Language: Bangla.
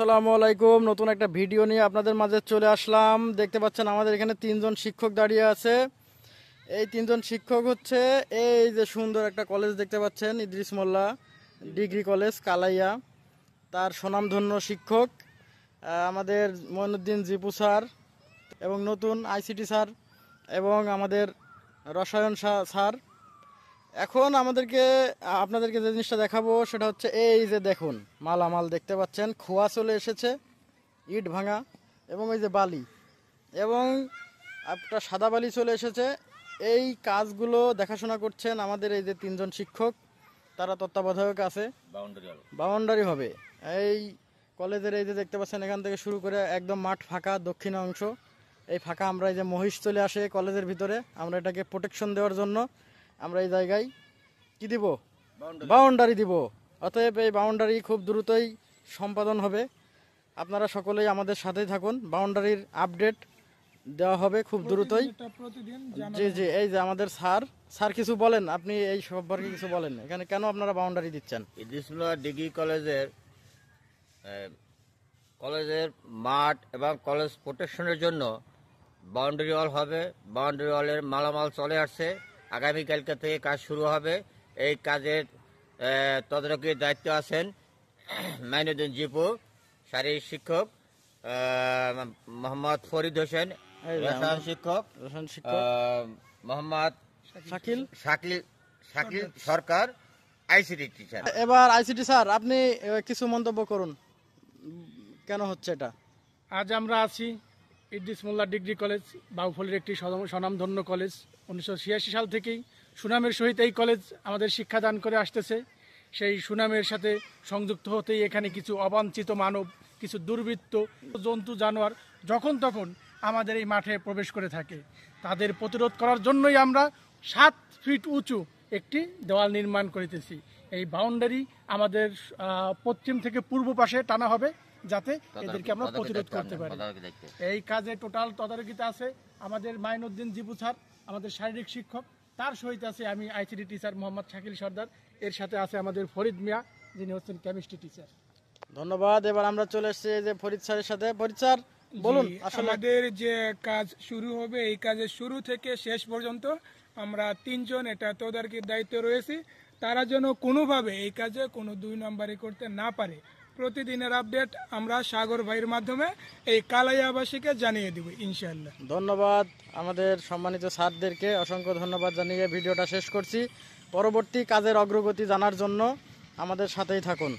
আসসালামু আলাইকুম। নতুন একটা ভিডিও নিয়ে আপনাদের মাঝে চলে আসলাম। দেখতে পাচ্ছেন আমাদের এখানে তিনজন শিক্ষক দাঁড়িয়ে আছে। এই তিনজন শিক্ষক হচ্ছে এই যে সুন্দর একটা কলেজ দেখতে পাচ্ছেন, ইদ্রিস মোল্লা ডিগ্রি কলেজ কালাইয়া, তার স্বনামধন্য শিক্ষক আমাদের মঈনুদ্দিন জিপু স্যার এবং নতুন আইসিটি স্যার এবং আমাদের রসায়ন স্যার। এখন আপনাদেরকে যে জিনিসটা দেখাবো সেটা হচ্ছে এই যে দেখুন, মালামাল দেখতে পাচ্ছেন, খোয়া চলে এসেছে, ইট ভাঙা এবং এই যে বালি এবং একটা সাদা বালি চলে এসেছে। এই কাজগুলো দেখাশোনা করছেন আমাদের এই যে তিনজন শিক্ষক, তারা তত্ত্বাবধায়ক আছে। বাউন্ডারি হবে এই কলেজের, এই যে দেখতে পাচ্ছেন এখান থেকে শুরু করে একদম মাঠ ফাঁকা, দক্ষিণ অংশ এই ফাঁকা। আমরা এই যে মহিষ চলে আসে কলেজের ভিতরে, আমরা এটাকে প্রোটেকশন দেওয়ার জন্য আমরা এই জায়গায় কি দিব, বাউন্ডারি দিব। অতএব এই বাউন্ডারি খুব দ্রুতই সম্পাদন হবে। আপনারা সকলেই আমাদের সাথেই থাকুন, বাউন্ডারির আপডেট দেওয়া হবে খুব দ্রুতই। জি জি, এই যে আমাদের স্যার কিছু বলেন, আপনি এই সম্পর্কে কিছু বলেন, এখানে কেন আপনারা বাউন্ডারি দিচ্ছেন? ইদ্রিস মোল্লা ডিগ্রি কলেজের মাঠ এবং কলেজ প্রোটেকশনের জন্য বাউন্ডারি ওয়াল হবে। বাউন্ডারি ওয়ালের মালামাল চলে আসছে, আগামীকালকে থেকে কাজ শুরু হবে। এই কাজের তদারকির দায়িত্ব আছেন মঈনুদ্দিন জিপু, শারীরিক শিক্ষক মোহাম্মদ ফরিদ হোসেন, রসায়ন শিক্ষক মোহাম্মদ শাকিল সরকার, আইসিটি টিচার। এবার আইসিটি স্যার, আপনি কিছু মন্তব্য করুন, কেন হচ্ছে এটা? আজ আমরা আছি ইদ্রিস মোল্লা ডিগ্রি কলেজ, বাউফলের একটি স্বনামধন্য কলেজ। 1986 সাল থেকেই সুনামের সহিত এই কলেজ আমাদের শিক্ষাদান করে আসতেছে। সেই সুনামের সাথে সংযুক্ত হতেই এখানে কিছু অবাঞ্ছিত মানব, কিছু দুর্বৃত্ত, জন্তু জানোয়ার যখন তখন আমাদের এই মাঠে প্রবেশ করে থাকে। তাদের প্রতিরোধ করার জন্যই আমরা 7 ফিট উঁচু একটি দেওয়াল নির্মাণ করিতেছি। এই বাউন্ডারি আমাদের পশ্চিম থেকে পূর্ব পাশে টানা হবে, যাতে এদেরকে আমরা প্রতিরোধ করতে পারি। এই কাজে টোটাল তদারকিতে আছে আমাদের মঈনুদ্দিন জিপু স্যার, আমাদের শারীরিক শিক্ষক, তার সহিত আছে আমি আইসিটি টিচার মোহাম্মদ শাকিল সর্দার, এর সাথে আছে আমাদের ফরিদ মিয়া, যিনি হচ্ছেন কেমিস্ট্রি টিচার। ধন্যবাদ। এবার আমরা চলে এসেছি যে ফরিদ স্যারের সাথে। ফরিদ স্যার বলুন, আসলে আমাদের যে কাজ শুরু হবে, এই কাজের শুরু থেকে শেষ পর্যন্ত আমরা তিনজন এটা তদারকির দায়িত্বে রয়েছি। তারা যেন কোনোভাবে এই কাজে কোনো 2 নম্বরই করতে না পারে, প্রতিদিনের আপডেট আমরা সাগর ভাইয়ের মাধ্যমে এই কালাইয়াবাসীকে জানিয়ে দিব ইনশাআল্লাহ। ধন্যবাদ আমাদের সম্মানিত স্যারদেরকে, অসংখ্য ধন্যবাদ জানিয়ে ভিডিওটা শেষ করছি। পরবর্তী কাজের অগ্রগতি জানার জন্য আমাদের সাথেই থাকুন।